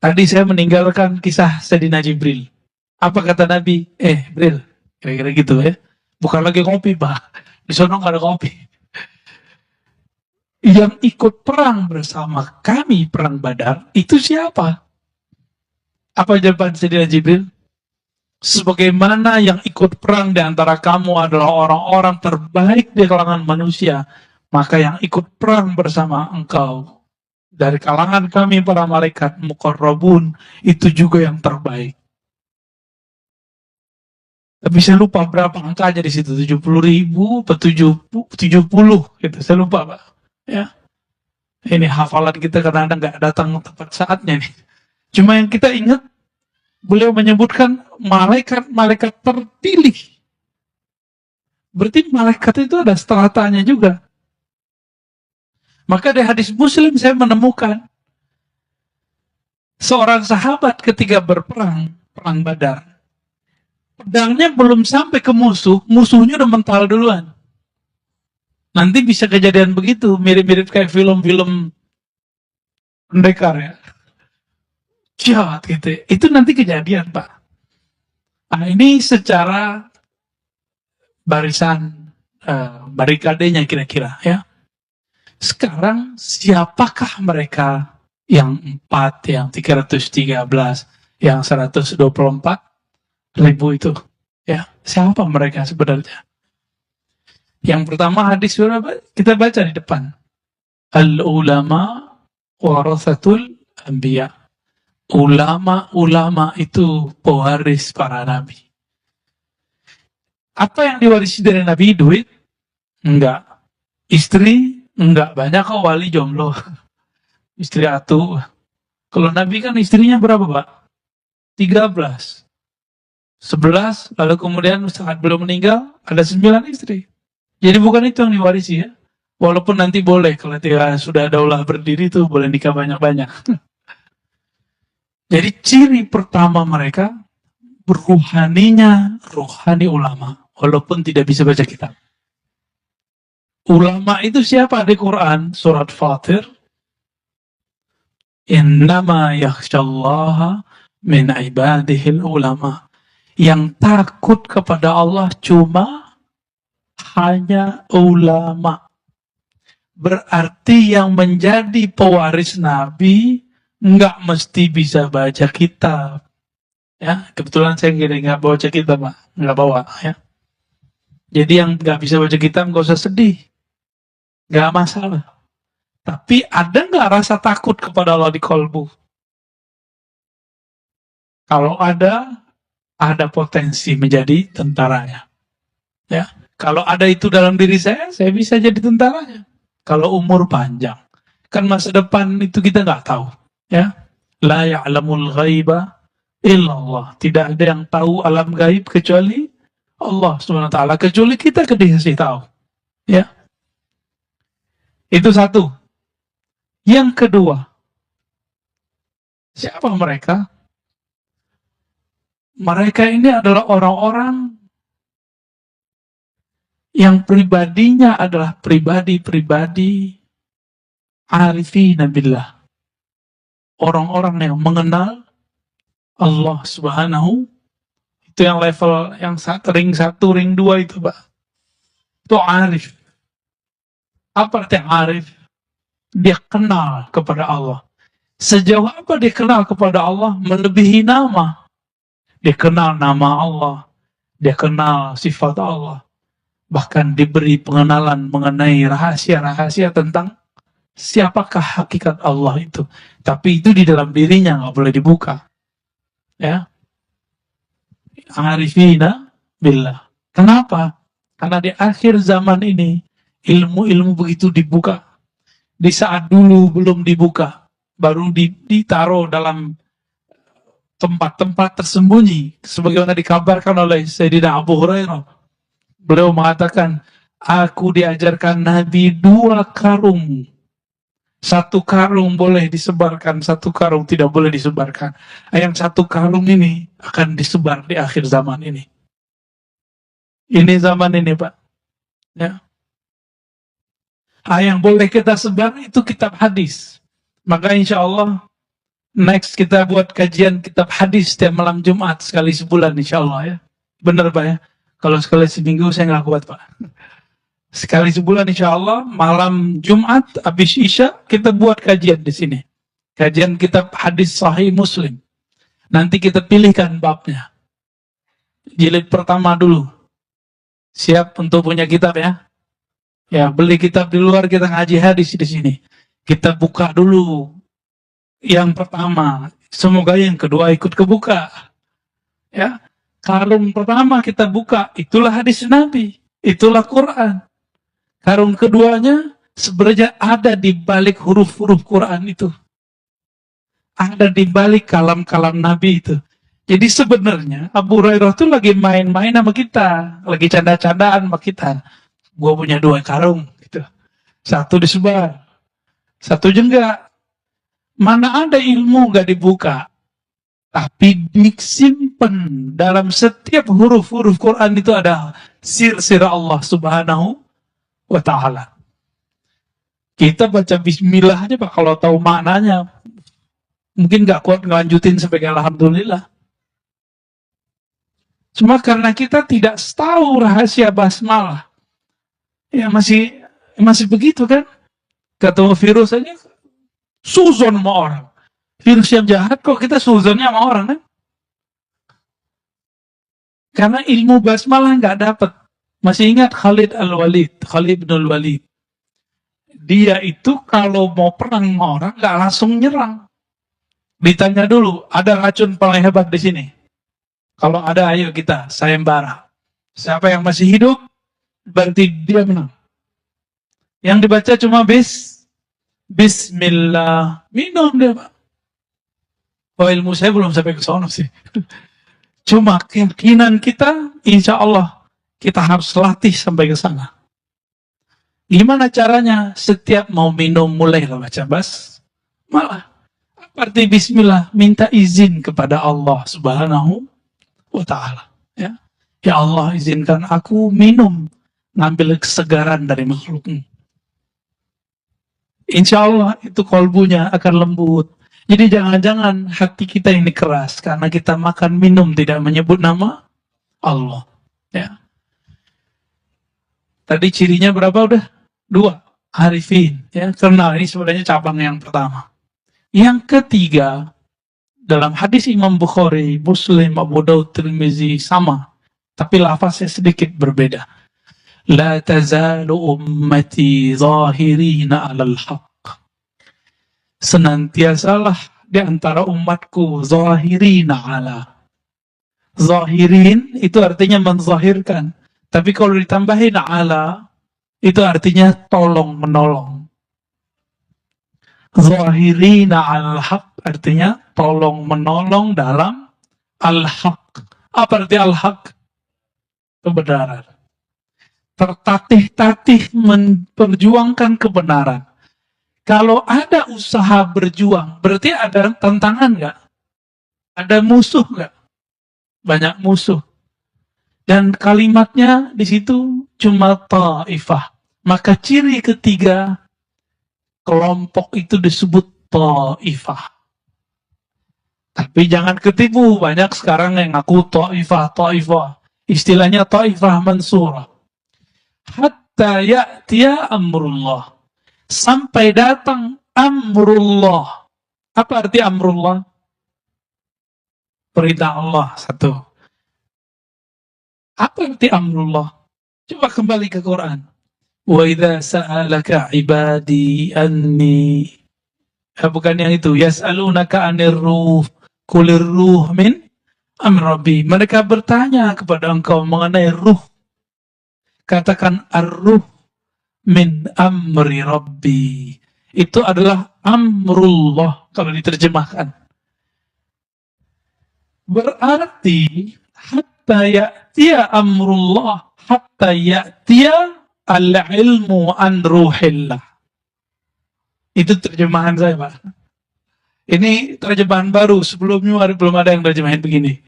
Tadi saya meninggalkan kisah Sayyidina Jibril. Apa kata Nabi? Jibril, kira-kira gitu ya. Bukan lagi kopi, Pak. Di sana nggak ada kopi. Yang ikut perang bersama kami, perang Badar, itu siapa? Apa jawaban Sayyidina Jibril? Sebagaimana yang ikut perang di antara kamu adalah orang-orang terbaik di kalangan manusia, maka yang ikut perang bersama engkau dari kalangan kami para malaikat muqarrabun itu juga yang terbaik. Tapi saya lupa berapa angkanya di situ, 70.000 atau 70 gitu, saya lupa, Pak. Ya, ini hafalan kita karena nggak datang tepat saatnya nih. Cuma yang kita ingat, beliau menyebutkan malaikat-malaikat terpilih. Berarti malaikat itu ada stratanya juga. Maka di hadis Muslim saya menemukan seorang sahabat ketika berperang, perang Badar, pedangnya belum sampai ke musuh, musuhnya udah mental duluan. Nanti bisa kejadian begitu, mirip-mirip kayak film-film pendekar ya. Jahat gitu. Itu nanti kejadian, Pak. Nah, ini secara barisan barikadenya kira-kira ya. Sekarang siapakah mereka yang 4, yang 313, yang 124.000 itu? Ya, siapa mereka sebenarnya? Yang pertama hadis kita baca di depan. Al-ulama warathatul anbiya. Ulama-ulama itu pewaris para nabi. Apa yang diwarisi dari Nabi? Duit? Enggak. Istri? Enggak. Banyak kok wali jomblo. Istri atuh. Kalau Nabi kan istrinya berapa, Pak? 13. 11, lalu kemudian saat belum meninggal, ada 9 istri. Jadi bukan itu yang diwarisi ya. Walaupun nanti boleh, kalau sudah daulah berdiri tuh boleh nikah banyak-banyak. Jadi ciri pertama mereka, rohani ulama. Walaupun tidak bisa baca kitab. Ulama itu siapa di Quran? Surat Fatir. Innama yakhshallaha min ibadihil ulama. Yang takut kepada Allah cuma hanya ulama. Berarti yang menjadi pewaris Nabi nggak mesti bisa baca kitab. Ya, kebetulan saya nggak baca kitab, Pak. Nggak bawa, ya. Jadi yang nggak bisa baca kitab nggak usah sedih. Nggak masalah. Tapi ada nggak rasa takut kepada Allah di kolbu? Kalau ada potensi menjadi tentaranya. Ya, kalau ada itu dalam diri saya bisa jadi tentaranya. Kalau umur panjang, kan masa depan itu kita nggak tahu. Ya, la ya'lamul ghaiba illallah. Tidak ada yang tahu alam gaib kecuali Allah SWT. Kecuali kita dikasih tahu. Ya, itu satu. Yang kedua, siapa mereka? Mereka ini adalah orang-orang yang pribadinya adalah pribadi-pribadi arifin billah. Orang-orang yang mengenal Allah Subhanahu. Itu yang level yang ring 1, ring 2 itu, Pak. Itu arif. Apa arti arif? Dia kenal kepada Allah. Sejauh apa dia kenal kepada Allah? Melebihi nama. Dia kenal nama Allah. Dia kenal sifat Allah. Bahkan diberi pengenalan mengenai rahasia-rahasia tentang siapakah hakikat Allah itu. Tapi itu di dalam dirinya, nggak boleh dibuka. Ya. Arifina billah. Kenapa? Karena di akhir zaman ini, ilmu-ilmu begitu dibuka. Di saat dulu belum dibuka, baru ditaruh dalam tempat-tempat tersembunyi, sebagaimana dikabarkan oleh Sayyidina Abu Hurairah. Beliau mengatakan, aku diajarkan Nabi 2 karung. 1 karung boleh disebarkan, 1 karung tidak boleh disebarkan. Yang 1 karung ini akan disebar di akhir zaman ini. Ini zaman ini, Pak. Ya. Yang boleh kita sebar itu kitab hadis. Maka insya Allah next kita buat kajian kitab hadis setiap malam Jumat sekali sebulan insya Allah ya. Benar, Pak ya. Kalau sekali seminggu saya nggak kuat, Pak. Sekali sebulan insya Allah malam Jumat habis Isya kita buat kajian di sini. Kajian kitab hadis Sahih Muslim. Nanti kita pilihkan babnya. Jilid pertama dulu. Siap untuk punya kitab ya? Ya, beli kitab di luar, kita ngaji hadis di sini. Kita buka dulu yang pertama. Semoga yang kedua ikut kebuka. Ya, karung pertama kita buka, itulah hadis Nabi, itulah Quran. Karung keduanya sebenarnya ada di balik huruf-huruf Quran itu. Ada di balik kalam-kalam Nabi itu. Jadi sebenarnya Abu Hurairah itu lagi main-main sama kita, lagi canda-candaan sama kita. Gua punya 2 karung, gitu. 1 disebar, 1 enggak. Mana ada ilmu gak dibuka, tapi disimpan dalam setiap huruf-huruf Quran itu ada sir-sir Allah Subhanahu wa Ta'ala. Kita baca Bismillah aja, Pak, kalau tahu maknanya, mungkin gak kuat ngelanjutin sampai alhamdulillah. Cuma karena kita tidak tahu rahasia basmalah. Ya masih begitu kan? Ketemu virus aja suzon sama orang. Virus yang jahat kok kita suzonnya sama orang kan? Karena ilmu basmalah nggak dapat. Masih ingat Khalid bin Al-Walid. Dia itu kalau mau perang sama orang nggak langsung nyerang. Ditanya dulu, ada racun paling hebat di sini? Kalau ada, ayo kita sayembara. Siapa yang masih hidup, berarti dia menang. Yang dibaca cuma Bismillah. Minum dia, Pak. Oh, ilmu saya belum sampai ke sana sih. Cuma keyakinan kita, insya Allah, kita harus latih sampai ke sana. Gimana caranya? Setiap mau minum, mulailah baca malah. Arti Bismillah, minta izin kepada Allah Subhanahu wa Ta'ala. Ya, ya Allah, izinkan aku minum, ngambil kesegaran dari makhlukmu. Insya Allah itu kolbunya akan lembut. Jadi jangan-jangan hati kita ini keras karena kita makan minum tidak menyebut nama Allah. Ya. Tadi cirinya berapa udah? 2. Arifin. Ya, kenal. Ini sebenarnya cabang yang pertama. Yang ketiga, dalam hadis Imam Bukhari, Muslim, Abu Daud, Tirmizi sama, tapi lafaznya sedikit berbeda. La tazalu ummati zahirina 'alal haq. Senantiasalah di antara umatku zahirina 'ala. Zahirin itu artinya menzahirkan. Tapi kalau ditambahin 'ala itu artinya tolong menolong. Zahirina 'alal haq artinya tolong menolong dalam al-haq. Apa arti al-haq? Kebenaran. Tertatih-tatih memperjuangkan kebenaran. Kalau ada usaha berjuang, berarti ada tantangan nggak? Ada musuh nggak? Banyak musuh. Dan kalimatnya di situ cuma ta'ifah. Maka ciri ketiga, kelompok itu disebut ta'ifah. Tapi jangan ketipu, banyak sekarang yang ngaku ta'ifah. Istilahnya ta'ifah mansurah. Hatta ya'tiya amrullah. Sampai datang amrullah. Apa arti amrullah? Perintah Allah, satu. Apa arti amrullah? Coba kembali ke Quran. Wa idza sa'alaka ibadi anni. Bukan yang itu. Yas'alunaka 'anir ruh. Qulir ruh min amri rabbi. Mereka bertanya kepada engkau mengenai ruh. Katakan ar-ruh min amri rabbi. Itu adalah amrullah kalau diterjemahkan. Berarti hatta ya'tiya amrullah, hatta ya'tiya al-ilmu an ruhillah. Itu terjemahan saya, Pak. Ini terjemahan baru, sebelumnya belum ada yang terjemahin begini.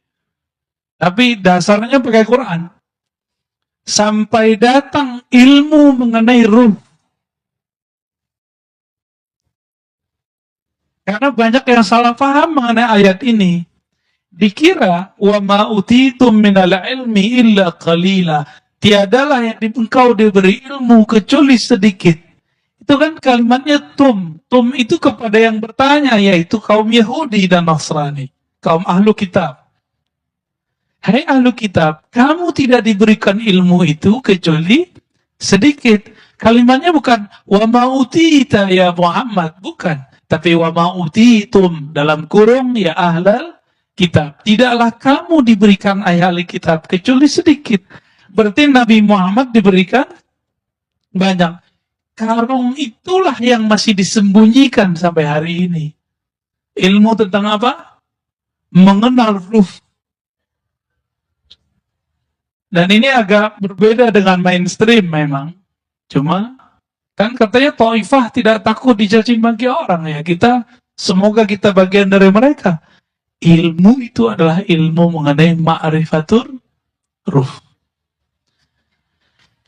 Tapi dasarnya pakai Quran. Sampai datang ilmu mengenai ruh. Karena banyak yang salah paham mengenai ayat ini. Dikira wa ma utitum minal ilmi illa qalila. Tiadalah yang engkau diberi ilmu kecuali sedikit. Itu kan kalimatnya tum. Tum itu kepada yang bertanya, yaitu kaum Yahudi dan Nasrani, kaum ahlu kitab. Hai ahlu kitab, kamu tidak diberikan ilmu itu kecuali sedikit. Kalimatnya bukan wa ma'utita ya Muhammad, bukan. Tapi wa ma'utitum, dalam kurung ya ahlal kitab. Tidaklah kamu diberikan ahli kitab kecuali sedikit. Berarti Nabi Muhammad diberikan banyak. Karung itulah yang masih disembunyikan sampai hari ini. Ilmu tentang apa? Mengenal ruh. Dan ini agak berbeda dengan mainstream memang. Cuma, kan katanya Taifah tidak takut dicaci maki orang ya. Semoga kita bagian dari mereka. Ilmu itu adalah ilmu mengenai ma'rifatur ruh.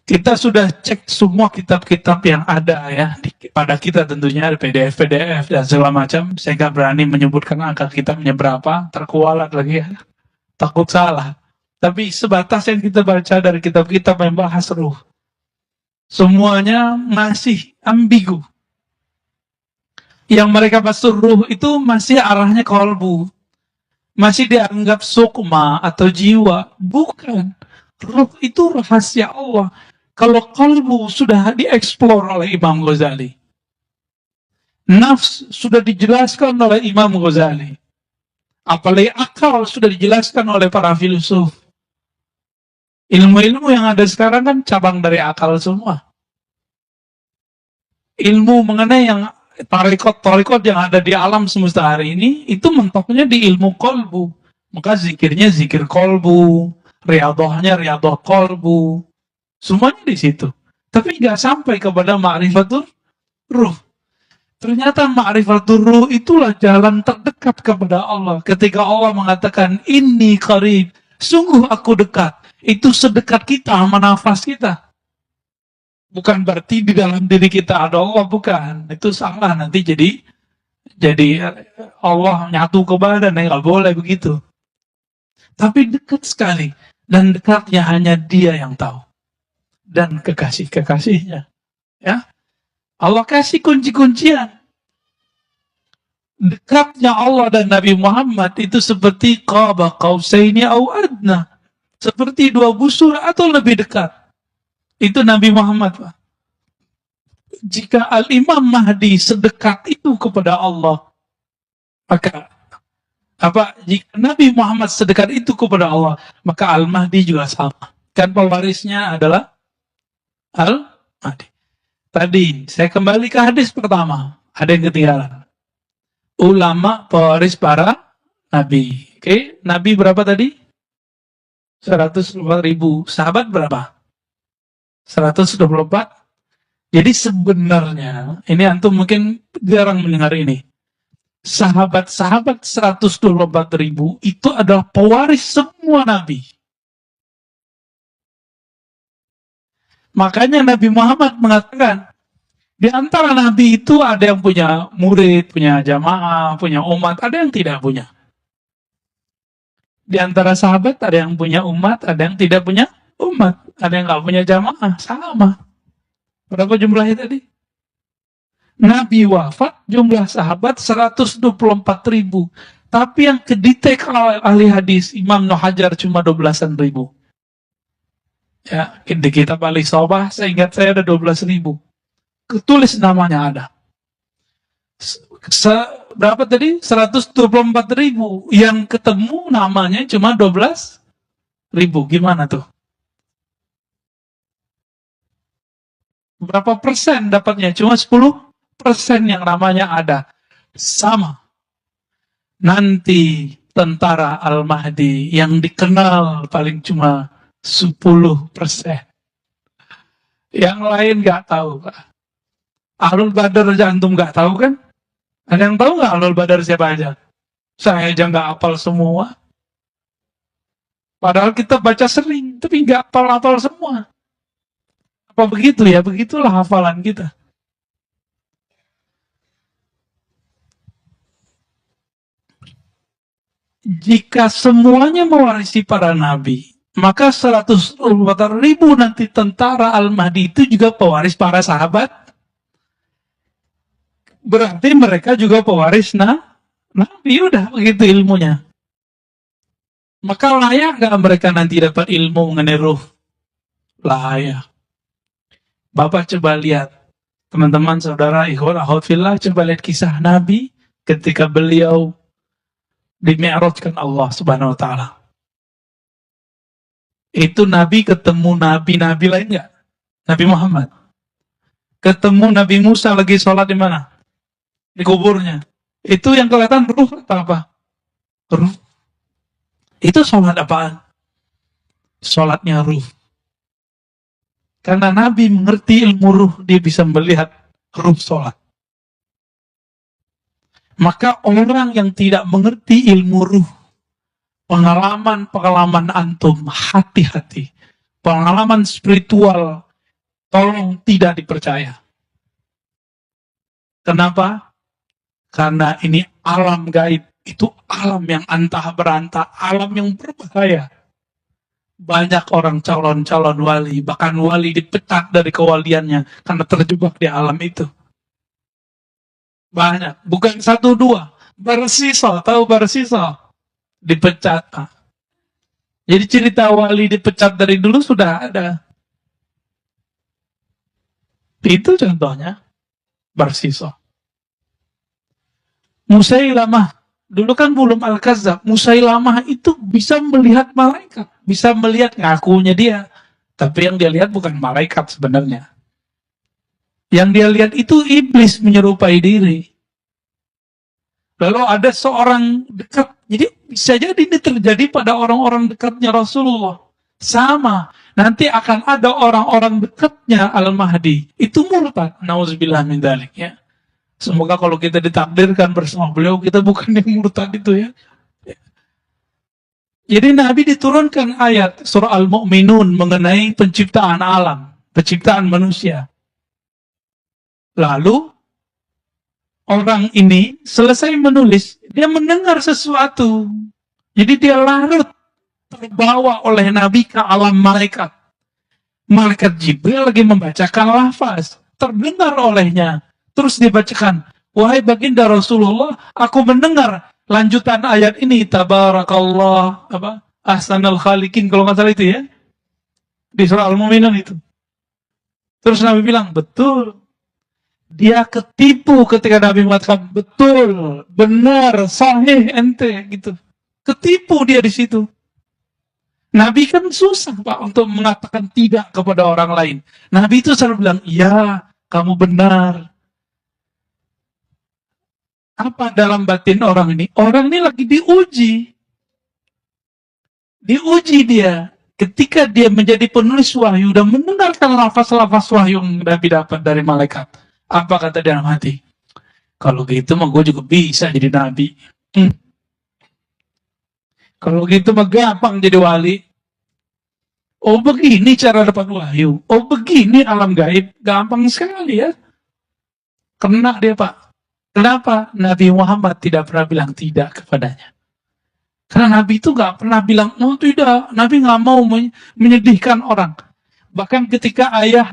Kita sudah cek semua kitab-kitab yang ada ya. Pada kita tentunya ada PDF dan segala macam. Saya nggak berani menyebutkan angka kitabnya berapa. Terkualat lagi ya. Takut salah. Tapi sebatas yang kita baca dari kitab-kitab yang bahas ruh, semuanya masih ambigu. Yang mereka bahas ruh itu masih arahnya kolbu. Masih dianggap sukma atau jiwa. Bukan. Ruh itu rahasia Allah. Kalau kolbu sudah dieksplor oleh Imam Ghazali. Nafs sudah dijelaskan oleh Imam Ghazali. Apalagi akal sudah dijelaskan oleh para filsuf. Ilmu-ilmu yang ada sekarang kan cabang dari akal semua. Ilmu mengenai yang tarikot yang ada di alam semesta hari ini, itu mentoknya di ilmu kolbu. Maka zikirnya zikir kolbu, riadohnya riadoh kolbu, semuanya di situ. Tapi nggak sampai kepada ma'rifatul ruh. Ternyata ma'rifatul ruh itulah jalan terdekat kepada Allah. Ketika Allah mengatakan, inni qarib, sungguh aku dekat. Itu sedekat kita sama nafas kita. Bukan berarti di dalam diri kita ada Allah, bukan. Itu salah, nanti jadi Allah nyatu ke badan, nggak boleh begitu. Tapi dekat sekali, dan dekatnya hanya Dia yang tahu. Dan kekasih-kekasihnya. Ya, Allah kasih kunci-kuncian. Dekatnya Allah dan Nabi Muhammad itu seperti qaba qausaini au adna. Seperti dua busur atau lebih dekat. Itu Nabi Muhammad, Pak. Jika Al-Imam Mahdi sedekat itu kepada Allah, maka jika Nabi Muhammad sedekat itu kepada Allah, maka Al-Mahdi juga sama. Kan pewarisnya adalah Al-Mahdi. Tadi saya kembali ke hadis pertama, ada yang ketinggalan. Ulama pewaris para nabi. Oke, nabi berapa tadi? 104.000. Sahabat berapa? 124. Jadi sebenarnya, ini antum mungkin jarang mendengar ini. Sahabat-sahabat 124.000 itu adalah pewaris semua nabi. Makanya Nabi Muhammad mengatakan, di antara nabi itu ada yang punya murid, punya jamaah, punya umat, ada yang tidak punya. Di antara sahabat ada yang punya umat, ada yang tidak punya umat, ada yang nggak punya jamaah, sama. Berapa jumlahnya tadi? Nabi wafat, jumlah sahabat 124.000. Tapi yang kedetek ahli hadis, Imam Ibnu Hajar cuma 12.000. Ya, di kitab Al-Isobah, saya ingat saya ada 12.000. Ketulis namanya ada. Berapa tadi? 124.000. Yang ketemu namanya cuma 12.000. Gimana tuh? Berapa persen dapatnya? Cuma 10% yang namanya ada. Sama. Nanti tentara Al-Mahdi yang dikenal paling cuma 10%. Yang lain nggak tahu, Pak. Ahlul Badar aja antum nggak tahu kan? Ada yang tahu nggak Ahlul Badar siapa aja? Saya aja nggak hafal semua. Padahal kita baca sering, tapi nggak hafal semua. Apa begitu ya? Begitulah hafalan kita. Jika semuanya mewarisi para nabi, maka 124.000 nanti tentara Al-Mahdi itu juga pewaris para sahabat. Berarti mereka juga pewaris nabi, udah begitu ilmunya. Maka layak gak mereka nanti dapat ilmu mengenai ruh? Layak. Bapak coba lihat, teman-teman, saudara, ikhwan, akhwat, coba lihat kisah Nabi ketika beliau di-mi'rajkan Allah Subhanahu wa taala. Itu Nabi ketemu nabi-nabi lain enggak? Nabi Muhammad. Ketemu Nabi Musa lagi sholat di mana? Di kuburnya. Itu yang kelihatan ruh atau apa? Ruh. Itu sholat apaan? Sholatnya ruh. Karena Nabi mengerti ilmu ruh, dia bisa melihat ruh sholat. Maka orang yang tidak mengerti ilmu ruh, pengalaman antum, hati-hati. Pengalaman spiritual, tolong tidak dipercaya. Kenapa? Karena ini alam gaib. Itu alam yang antah berantah, alam yang berbahaya. Banyak orang calon-calon wali, bahkan wali dipecat dari kewaliannya karena terjebak di alam itu. Banyak, bukan satu dua. Barsiso, tahu Barsiso? Dipecat, Pak. Jadi cerita wali dipecat dari dulu sudah ada. Itu contohnya Barsiso. Musailamah, dulu kan belum Al-Kazzab. Musailamah itu bisa melihat malaikat. bisa melihat ngakunya dia, tapi yang dia lihat bukan malaikat sebenarnya. Yang dia lihat itu iblis menyerupai diri. Lalu ada seorang dekat, jadi bisa jadi ini terjadi pada orang-orang dekatnya Rasulullah. Sama, nanti akan ada orang-orang dekatnya Al-Mahdi. Itu murtad, nauzubillah min dzalik ya. Semoga kalau kita ditakdirkan bersama beliau, kita bukan yang murtad itu ya. Jadi Nabi diturunkan ayat surah Al-Mu'minun mengenai penciptaan alam, penciptaan manusia. Lalu orang ini selesai menulis, dia mendengar sesuatu. Jadi dia larut, terbawa oleh Nabi ke alam malaikat. Malaikat Jibril lagi membacakan lafaz, terdengar olehnya. Terus dibacakan, wahai baginda Rasulullah, aku mendengar lanjutan ayat ini, tabarakallah, ahsanal khaliqin, kalau nggak salah itu ya, di surah Al-Mu'minun itu. Terus Nabi bilang, betul. Dia ketipu ketika Nabi mengatakan, betul, benar, sahih, ente, gitu. Ketipu dia di situ. Nabi kan susah, Pak, untuk mengatakan tidak kepada orang lain. Nabi itu selalu bilang, ya, kamu benar. Apa dalam batin orang ini? Orang ini lagi diuji. Diuji dia. Ketika dia menjadi penulis wahyu dan mendengarkan lafaz-lafaz wahyu yang Nabi dapat dari malaikat. Apa kata dia dalam hati? Kalau gitu mah gue juga bisa jadi nabi. Kalau gitu mah gampang jadi wali. Oh begini cara dapat wahyu. Oh begini alam gaib. Gampang sekali ya. Kena dia Pak. Kenapa Nabi Muhammad tidak pernah bilang tidak kepadanya? Karena Nabi itu nggak pernah bilang, oh tidak, Nabi nggak mau menyedihkan orang. Bahkan ketika ayah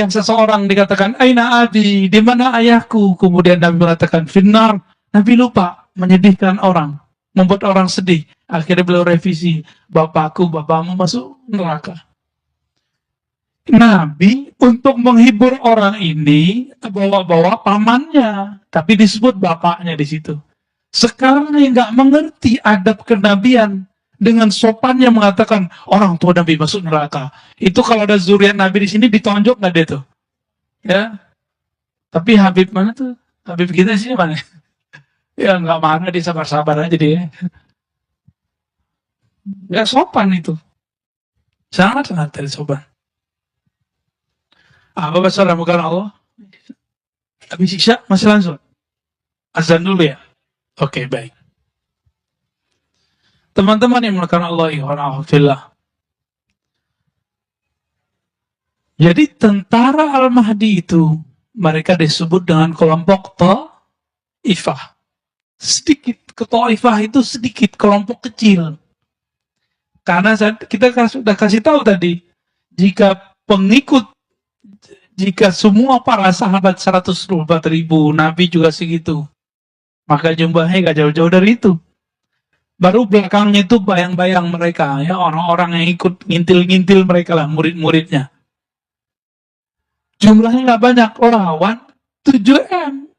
seseorang dikatakan, Aina abi, di mana ayahku? Kemudian Nabi mengatakan, Finnar. Nabi lupa menyedihkan orang, membuat orang sedih. Akhirnya beliau revisi, bapakmu masuk neraka. Nabi untuk menghibur orang ini bawa-bawa pamannya, tapi disebut bapaknya di situ. Sekarang yang nggak mengerti adab kenabian dengan sopannya mengatakan orang tua Nabi masuk neraka. Itu kalau ada zuriat Nabi di sini ditonjok nggak dia tuh? Ya. Tapi Habib mana tuh? Habib kita sih mana? Ya nggak marah, dia sabar-sabar aja dia. Ya sopan itu. Sangat-sangat dari sopan. Apa bahasa bukan Allah? Habis isya masih langsung. Azan dulu ya. Oke, baik. Teman-teman yang melakukan Allah ihwanahufillah. Jadi tentara Al-Mahdi itu mereka disebut dengan kelompok Ta'ifah. Sedikit, Ta'ifah itu sedikit, kelompok kecil. Karena kita sudah kasih tahu tadi, jika semua para sahabat 124.000, Nabi juga segitu, maka jumlahnya gak jauh-jauh dari itu. Baru belakangnya itu bayang-bayang mereka, ya orang-orang yang ikut ngintil-ngintil mereka lah, murid-muridnya. Jumlahnya gak banyak, lawan 7M.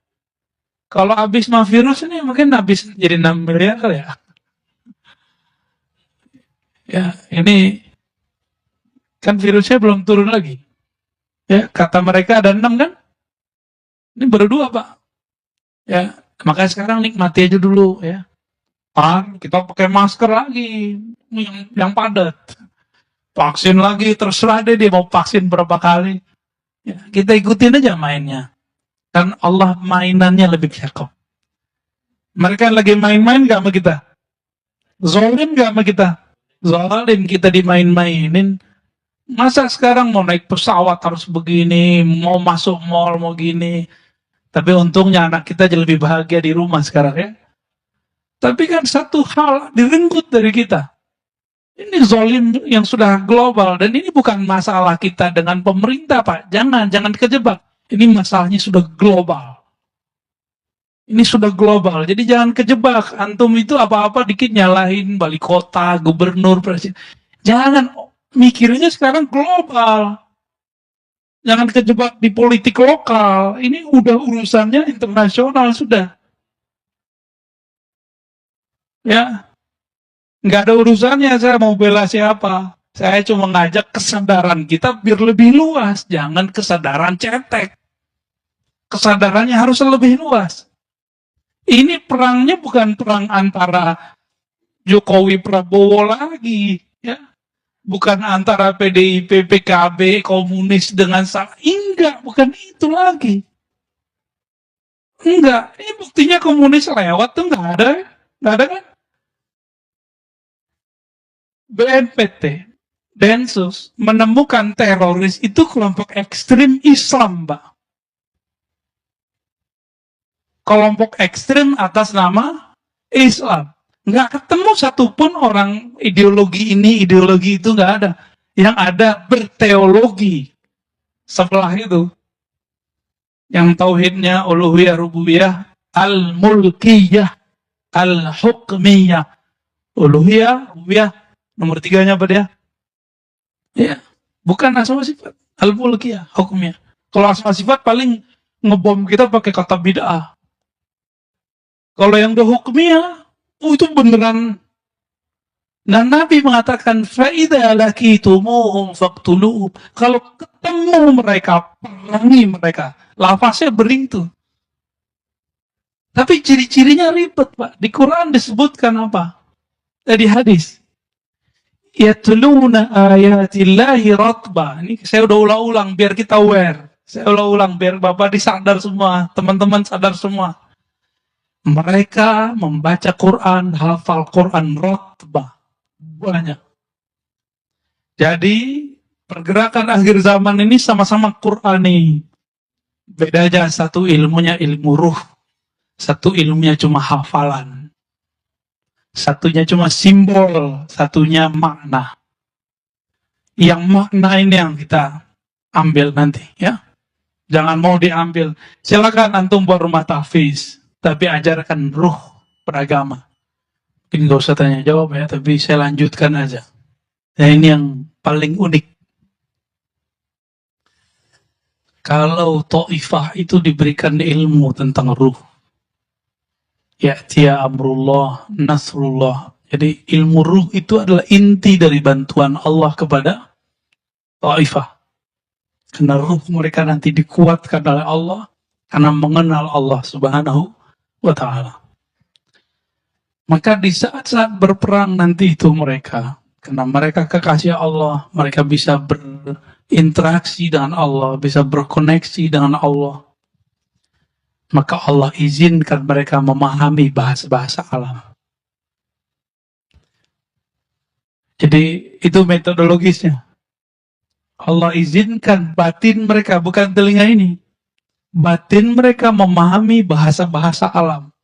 Kalau habis mah virus ini mungkin habis jadi 6 miliar ya. Ya, ini kan virusnya belum turun lagi. Ya, kata mereka ada 6 kan? Ini baru 2 Pak. Ya, makanya sekarang nikmati aja dulu ya. Kita pakai masker lagi yang padat. Vaksin lagi, terserah deh dia mau vaksin berapa kali. Ya, kita ikutin aja mainnya. Kan Allah mainannya lebih cakep. Mereka lagi main-main gak sama kita? Zolim gak sama kita? Zolim kita dimain-mainin. Masa sekarang mau naik pesawat harus begini, mau masuk mall mau gini. Tapi untungnya anak kita jadi lebih bahagia di rumah sekarang ya. Tapi kan satu hal direnggut dari kita. Ini zolim yang sudah global. Dan ini bukan masalah kita dengan pemerintah Pak. Jangan kejebak. Ini masalahnya sudah global. Ini sudah global. Jadi jangan kejebak. Antum itu apa-apa dikit nyalahin wali kota, gubernur, presiden. Jangan. Mikirnya sekarang global. Jangan kejebak di politik lokal. Ini udah urusannya internasional sudah. Ya. Nggak ada urusannya saya mau bela siapa. Saya cuma ngajak kesadaran kita biar lebih luas. Jangan kesadaran cetek. Kesadarannya harus lebih luas. Ini perangnya bukan perang antara Jokowi Prabowo lagi. Ya. Bukan antara PDIP, PKB, komunis dengan salah. Enggak, bukan itu lagi. Enggak, ini buktinya komunis lewat tuh nggak ada. Nggak ada kan? BNPT, Densus, menemukan teroris itu kelompok ekstrim Islam, Pak. Kelompok ekstrim atas nama Islam. Nggak ketemu satupun orang ideologi ini, ideologi itu nggak ada. Yang ada berteologi. Setelah itu, yang tauhidnya uluhiyah, rububiyah, al-mulkiyah, al-hukmiyah. Uluhiyah, rububiyah, nomor 3-nya apa dia? Ya, bukan asma sifat. Al-mulkiyah, hukumnya. Kalau asma sifat paling ngebom kita pakai kata bid'ah. Kalau yang udah hukmiyah, itu beneran. Dan Nabi mengatakan, فَإِذَا لَكِيتُمُوهُمْ فَاقْتُلُوهُمْ. Kalau ketemu mereka, perangi mereka. Lafaznya begitu. Tapi ciri-cirinya ribet, Pak. Di Quran disebutkan apa? Di hadis. Yatluna ayatillahi ratba. Ini saya udah ulang-ulang biar kita aware. Saya ulang-ulang biar Bapak disadar semua, teman-teman sadar semua. Mereka membaca Quran, hafal Quran ratba. Banyak. Jadi pergerakan akhir zaman ini sama-sama Qurani. Bedanya satu ilmunya ilmu ruh, satu ilmunya cuma hafalan. Satunya cuma simbol, satunya makna. Yang makna ini yang kita ambil nanti, ya. Jangan mau diambil. Silakan antum buat rumah tahfiz, tapi ajarkan ruh beragama. Mungkin gak usah tanya jawab ya, tapi saya lanjutkan aja. Nah, ini yang paling unik. Kalau Taifah itu diberikan ilmu tentang ruh, ya'tiya amrullah, nasrullah. Jadi ilmu ruh itu adalah inti dari bantuan Allah kepada Taifah. Karena ruh mereka nanti dikuatkan oleh Allah karena mengenal Allah Subhanahu wa ta'ala. Maka di saat-saat berperang nanti itu mereka, karena mereka kekasih Allah, mereka bisa berinteraksi dengan Allah, bisa berkoneksi dengan Allah. Maka Allah izinkan mereka memahami bahasa-bahasa alam. Jadi itu metodologisnya. Allah izinkan batin mereka, bukan telinga ini. Batin mereka memahami bahasa-bahasa alam.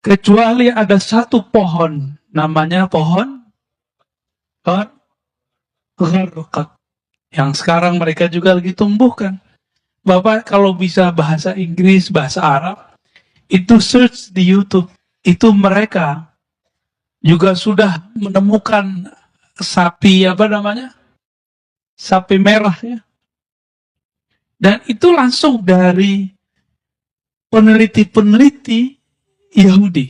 Kecuali ada satu pohon, namanya pohon gharqad, yang sekarang mereka juga lagi tumbuhkan. Bapak kalau bisa bahasa Inggris, bahasa Arab, itu search di YouTube. Itu mereka juga sudah menemukan sapi, apa namanya? Sapi merah ya. Dan itu langsung dari peneliti-peneliti Yahudi.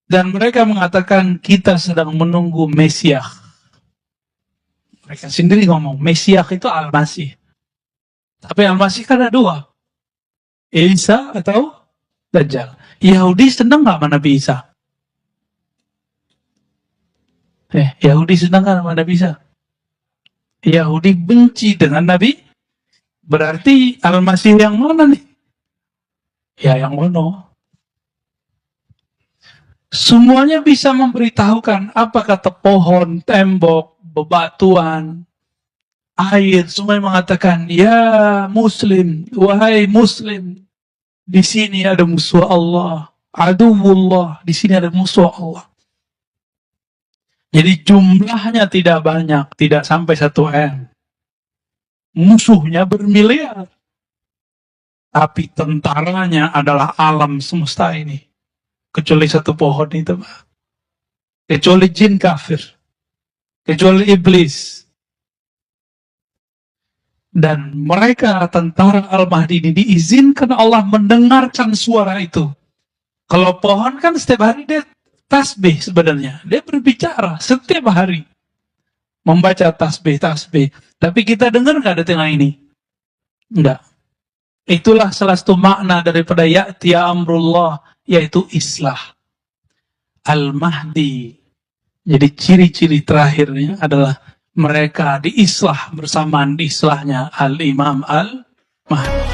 Dan mereka mengatakan kita sedang menunggu Mesias. Mereka sendiri ngomong, Mesias itu Al-Masih. Tapi Al-Masih kan ada dua. Isa atau Dajjal. Yahudi senang gak sama Nabi Isa? Yahudi senang gak sama Nabi Isa? Yahudi benci dengan Nabi. Berarti Al-Masih yang mana nih? Ya yang mana? Semuanya bisa memberitahukan apa kata pohon, tembok, bebatuan, air, semua mengatakan, ya Muslim, wahai Muslim, di sini ada musuh Allah, aduwullah, di sini ada musuh Allah. Jadi jumlahnya tidak banyak, tidak sampai 1 M. Musuhnya bermiliar. Tapi tentaranya adalah alam semesta ini. Kecuali satu pohon itu, Pak. Kecuali jin kafir. Kecuali iblis. Dan mereka, tentara Al-Mahdi ini, diizinkan Allah mendengarkan suara itu. Kalau pohon kan setiap hari dia tasbih sebenarnya. Dia berbicara setiap hari. Membaca tasbih. Tapi kita dengar nggak di tengah ini? Enggak. Itulah salah satu makna daripada ya'tiya amrullah, yaitu islah. Al-Mahdi. Jadi ciri-ciri terakhirnya adalah mereka diislah bersamaan diislahnya Al-Imam Al-Mahdi.